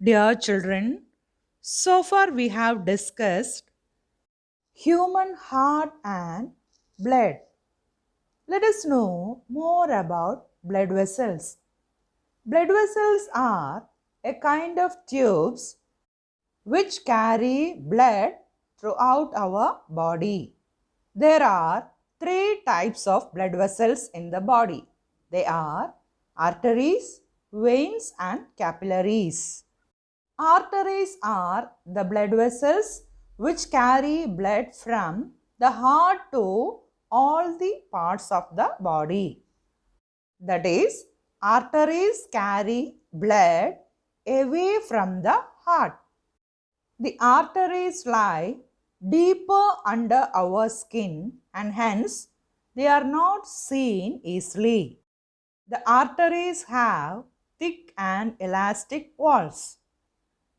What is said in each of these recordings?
Dear children, so far we have discussed human heart and blood. Let us know more about blood vessels. Blood vessels are a kind of tubes which carry blood throughout our body. There are three types of blood vessels in the body. They are arteries, veins and capillaries. Arteries are the blood vessels which carry blood from the heart to all the parts of the body. That is, arteries carry blood away from the heart. The arteries lie deeper under our skin and hence they are not seen easily. The arteries have thick and elastic walls.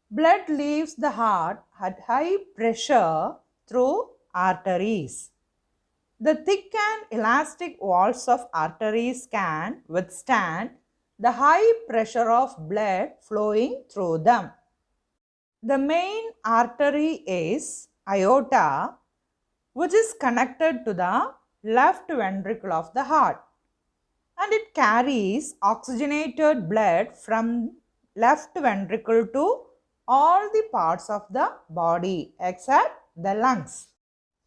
Blood leaves the heart at high pressure through arteries. The thick and elastic walls of arteries can withstand the high pressure of blood flowing through them. The main artery is aorta, which is connected to the left ventricle of the heart, and it carries oxygenated blood from left ventricle to all the parts of the body except the lungs.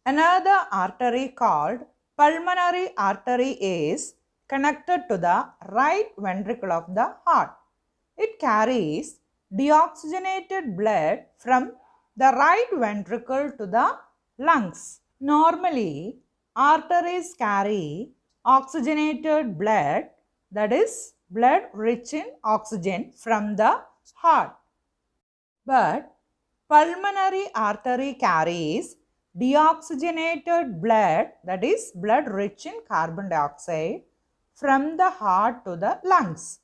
Another artery called pulmonary artery is connected to the right ventricle of the heart. It carries deoxygenated blood from the right ventricle to the lungs. Normally, arteries carry oxygenated blood, that is, blood rich in oxygen from the heart. But pulmonary artery carries deoxygenated blood, that is, blood rich in carbon dioxide, from the heart to the lungs.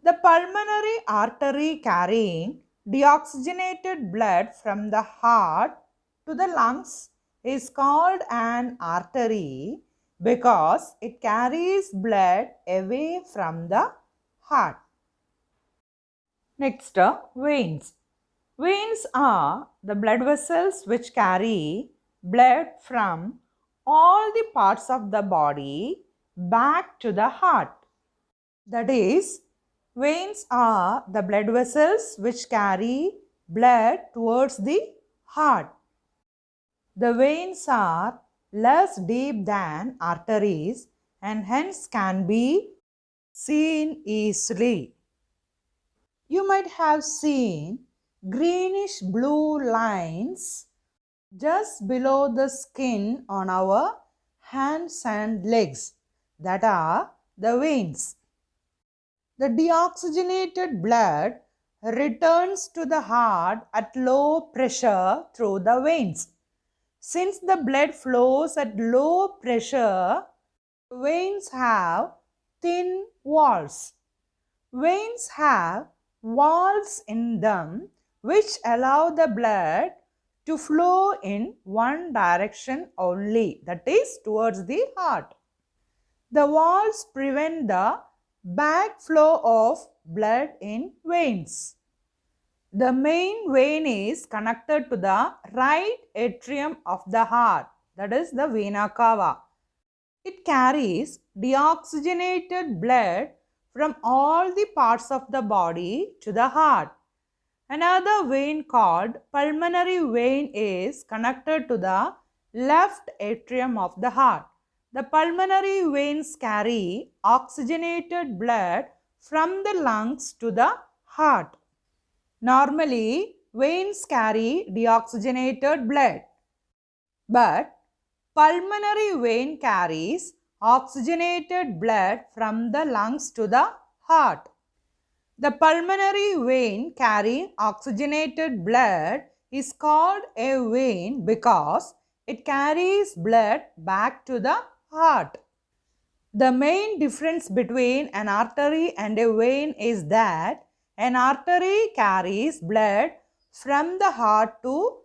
The pulmonary artery carrying deoxygenated blood from the heart to the lungs is called an artery because it carries blood away from the heart. Next, veins. Veins are the blood vessels which carry blood from all the parts of the body back to the heart. That is, veins are the blood vessels which carry blood towards the heart. The veins are less deep than arteries and hence can be seen easily. You might have seen greenish blue lines just below the skin on our hands and legs, that are the veins. The deoxygenated blood returns to the heart at low pressure through the veins. Since the blood flows at low pressure, veins have thin walls. Veins have valves in them which allow the blood to flow in one direction only, that is, towards the heart. The valves prevent the backflow of blood in veins. The main vein is connected to the right atrium of the heart, that is the vena cava. It carries deoxygenated blood from all the parts of the body to the heart. Another vein called pulmonary vein is connected to the left atrium of the heart. The pulmonary veins carry oxygenated blood from the lungs to the heart. Normally, veins carry deoxygenated blood, but pulmonary vein carries oxygenated blood from the lungs to the heart. The pulmonary vein carrying oxygenated blood is called a vein because it carries blood back to the heart. The main difference between an artery and a vein is that an artery carries blood from the heart to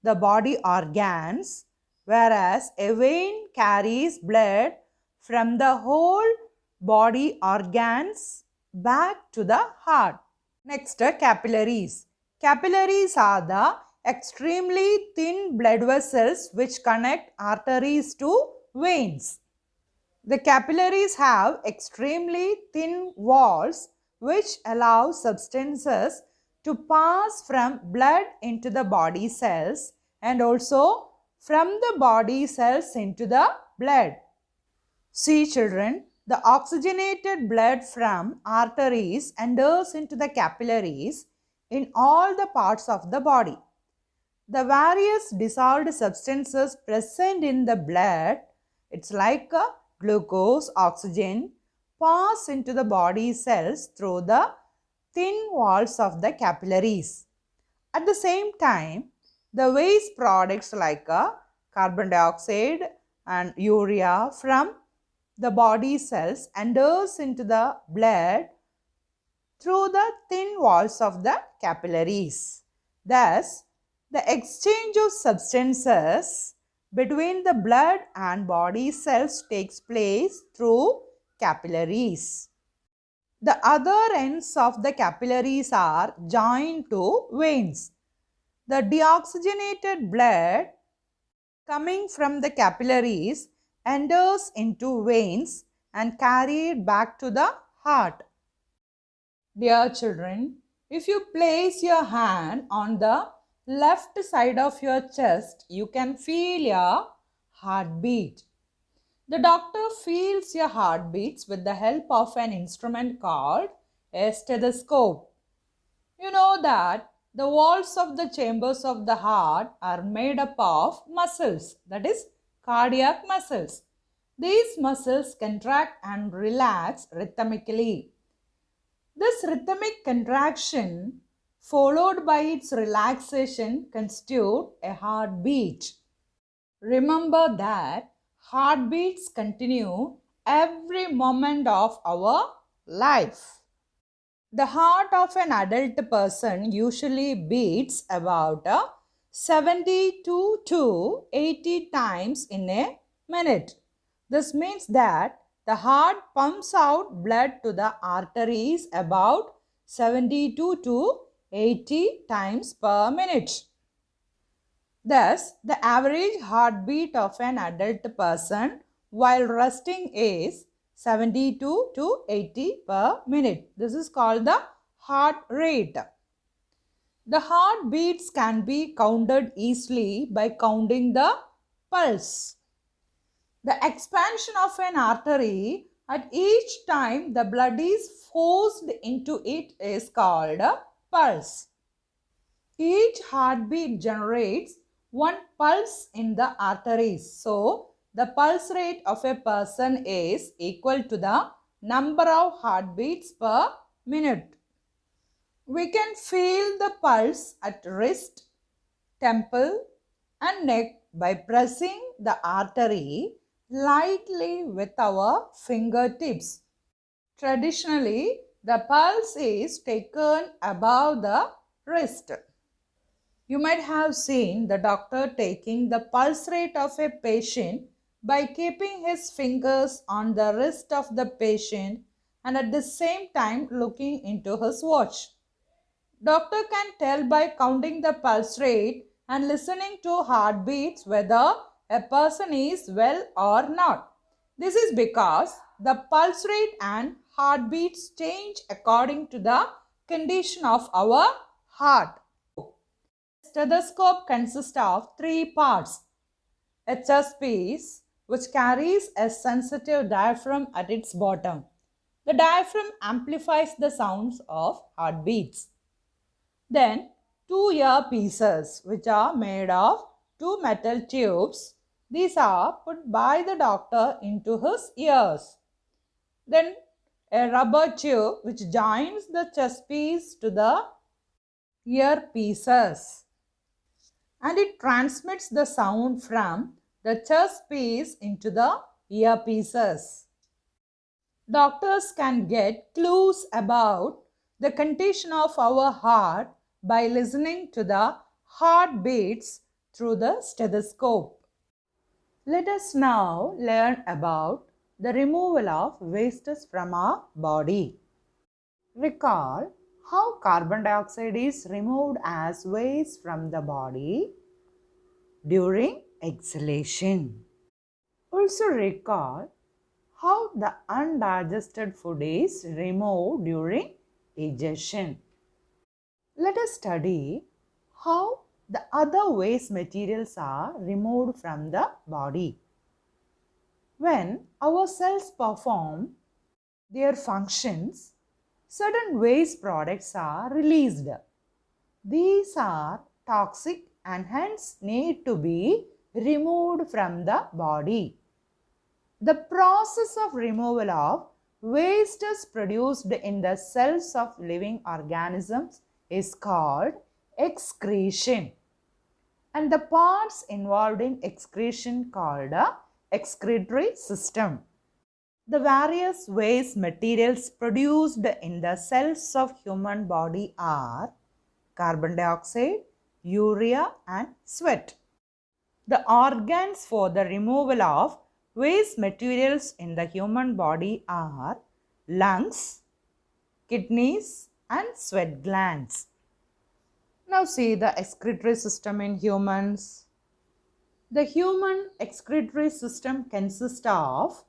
the body organs, whereas a vein carries blood from the whole body organs back to the heart. Next, capillaries. Capillaries are the extremely thin blood vessels which connect arteries to veins. The capillaries have extremely thin walls which allow substances to pass from blood into the body cells and also from the body cells into the blood. See children, the oxygenated blood from arteries enters into the capillaries in all the parts of the body. The various dissolved substances present in the blood, it's like glucose, oxygen, pass into the body cells through the thin walls of the capillaries. At the same time, the waste products like carbon dioxide and urea from the body cells enters into the blood through the thin walls of the capillaries. Thus, the exchange of substances between the blood and body cells takes place through capillaries. The other ends of the capillaries are joined to veins. The deoxygenated blood coming from the capillaries enters into veins and carried back to the heart. Dear children, if you place your hand on the left side of your chest, you can feel your heartbeat. The doctor feels your heartbeats with the help of an instrument called a stethoscope. You know that the walls of the chambers of the heart are made up of muscles, that is, cardiac muscles. These muscles contract and relax rhythmically. This rhythmic contraction followed by its relaxation constitute a heartbeat. Remember that heartbeats continue every moment of our life. The heart of an adult person usually beats about 72 to 80 times in a minute. This means that the heart pumps out blood to the arteries about 72 to 80 times per minute. Thus, the average heartbeat of an adult person while resting is 72 to 80 per minute. This is called the heart rate. The heartbeats can be counted easily by counting the pulse. The expansion of an artery at each time the blood is forced into it is called a pulse. Each heartbeat generates one pulse in the arteries. So, the pulse rate of a person is equal to the number of heartbeats per minute. We can feel the pulse at wrist, temple and neck by pressing the artery lightly with our fingertips. Traditionally, the pulse is taken above the wrist. You might have seen the doctor taking the pulse rate of a patient by keeping his fingers on the wrist of the patient and at the same time looking into his watch. Doctor can tell by counting the pulse rate and listening to heartbeats whether a person is well or not. This is because the pulse rate and heartbeats change according to the condition of our heart. Stethoscope consists of three parts. A chest piece which carries a sensitive diaphragm at its bottom. The diaphragm amplifies the sounds of heartbeats. Then two earpieces which are made of two metal tubes. These are put by the doctor into his ears. Then a rubber tube which joins the chest piece to the earpieces and it transmits the sound from the chest piece into the earpieces. Doctors can get clues about the condition of our heart by listening to the heartbeats through the stethoscope. Let us now learn about the removal of wastes from our body. Recall how carbon dioxide is removed as waste from the body during exhalation. Also recall how the undigested food is removed during digestion. Let us study how the other waste materials are removed from the body. When our cells perform their functions, certain waste products are released. These are toxic and hence need to be removed from the body. The process of removal of wastes produced in the cells of living organisms is called excretion, and the parts involved in excretion called a excretory system. The various waste materials produced in the cells of human body are carbon dioxide, urea and sweat. The organs for the removal of waste materials in the human body are lungs, kidneys and sweat glands. Now see the excretory system in humans. The human excretory system consists of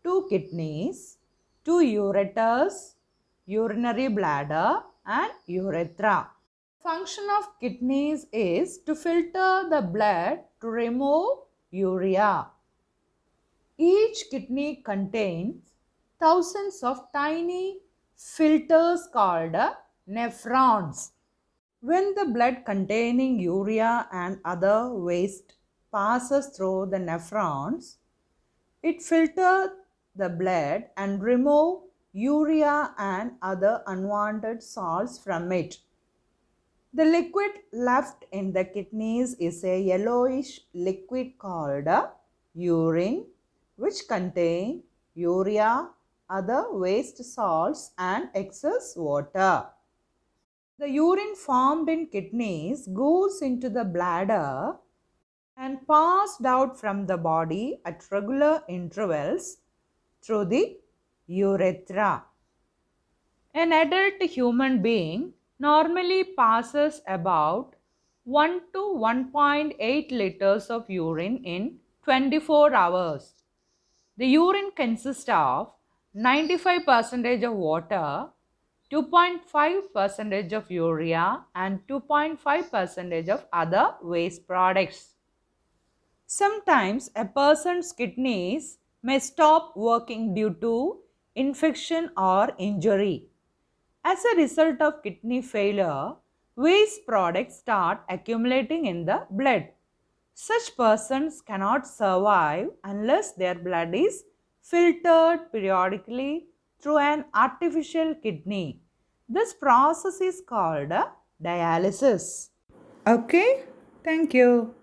two kidneys, two ureters, urinary bladder and urethra. Function of kidneys is to filter the blood to remove urea. Each kidney contains thousands of tiny filters called nephrons. When the blood containing urea and other waste passes through the nephrons, it filters the blood and removes urea and other unwanted salts from it. The liquid left in the kidneys is a yellowish liquid called urine, which contains urea, other waste salts and excess water. The urine formed in kidneys goes into the bladder and passed out from the body at regular intervals through the urethra. An adult human being normally passes about 1 to 1.8 liters of urine in 24 hours. The urine consists of 95% of water, 2.5% of urea and 2.5% of other waste products. Sometimes a person's kidneys may stop working due to infection or injury. As a result of kidney failure, waste products start accumulating in the blood. Such persons cannot survive unless their blood is filtered periodically through an artificial kidney. This process is called dialysis. Okay, thank you.